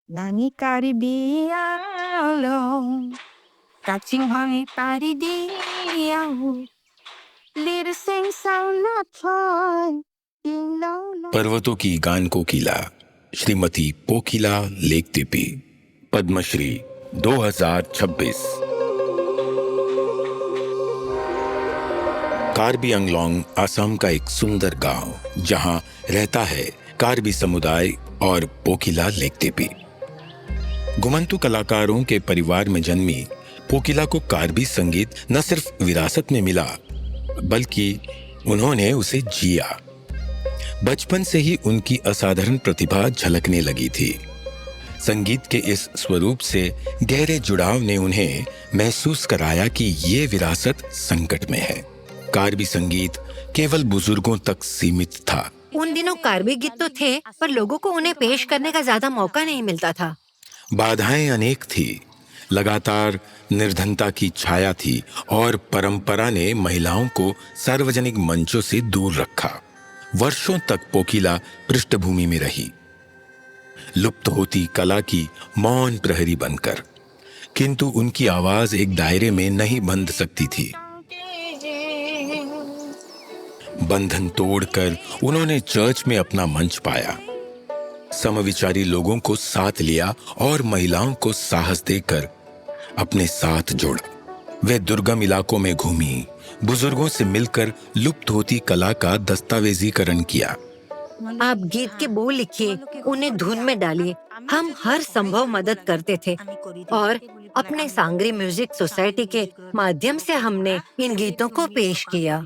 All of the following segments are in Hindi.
何かリビアロcatching honey party deal little sing sound not toy पर्वतों की गान कोकिला श्रीमती पोकिला लेकतिपी पद्मश्री 2026। कार्बी आंगलोंग असम का एक सुंदर गांव जहां रहता है कार्बी समुदाय और पोकिला लेकतिपी। घुमंतु कलाकारों के परिवार में जन्मी पोकिला को कार्बी संगीत न सिर्फ विरासत में मिला बल्कि उन्होंने उसे जिया। बचपन से ही उनकी असाधारण प्रतिभा झलकने लगी थी। संगीत के इस स्वरूप से गहरे जुड़ाव ने उन्हें महसूस कराया कि ये विरासत संकट में है। कार्बी संगीत केवल बुजुर्गों तक सीमित था। उन दिनों कार्बी गीत तो थे, पर लोगों को उन्हें पेश करने का ज्यादा मौका नहीं मिलता था। बाधाएं अनेक थी, लगातार निर्धनता की छाया थी और परंपरा ने महिलाओं को सार्वजनिक मंचों से दूर रखा। वर्षों तक पोकिला पृष्ठभूमि में रही, लुप्त होती कला की मौन प्रहरी बनकर, किंतु उनकी आवाज एक दायरे में नहीं बंध सकती थी। बंधन तोड़कर उन्होंने चर्च में अपना मंच पाया, समविचारी लोगों को साथ लिया और महिलाओं को साहस देकर अपने साथ जोड़ा। वे दुर्गम इलाकों में घूमी, बुजुर्गों से मिलकर लुप्त होती कला का दस्तावेजीकरण किया। आप गीत के बोल लिखिए, उन्हें धुन में डालिए। हम हर संभव मदद करते थे और अपने सांगरी म्यूजिक सोसाइटी के माध्यम से हमने इन गीतों को पेश किया।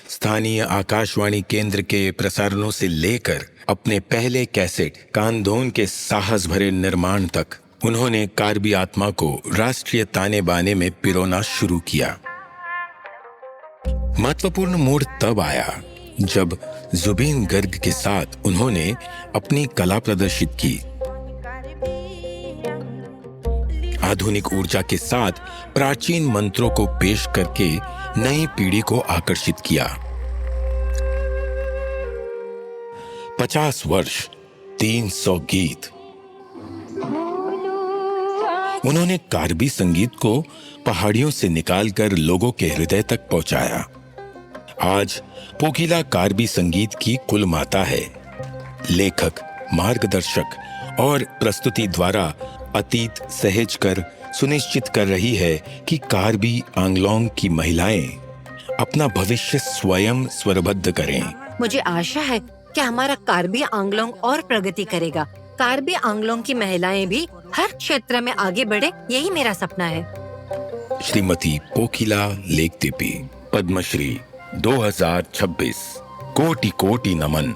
स्थानीय आकाशवाणी केंद्र के प्रसारणों से लेकर अपने पहले कैसेट कांधोन के साहस भरे निर्माण तक उन्होंने कार्बी आत्मा को राष्ट्रीय ताने बाने में पिरोना शुरू किया। महत्वपूर्ण मोड़ तब आया जब जुबीन गर्ग के साथ उन्होंने अपनी कला प्रदर्शित की। आधुनिक ऊर्जा के साथ प्राचीन मंत्रों को पेश करके नई पीढ़ी को आकर्षित किया। 50 वर्ष, 300 गीत। उन्होंने कार्बी संगीत को पहाड़ियों से निकालकर लोगों के हृदय तक पहुंचाया। आज पोकिला कार्बी संगीत की कुल माता है। लेखक, मार्गदर्शक और प्रस्तुति द्वारा अतीत सहेज कर सुनिश्चित कर रही है कि कार्बी आंगलोंग की महिलाएं अपना भविष्य स्वयं स्वरबद्ध करें। मुझे आशा है कि हमारा कार्बी आंगलोंग और प्रगति करेगा। कार्बी आंगलोंग की महिलाएं भी हर क्षेत्र में आगे बढ़े, यही मेरा सपना है। श्रीमती पोकिला लेकतिपी, पद्मश्री 2026। कोटि कोटि नमन।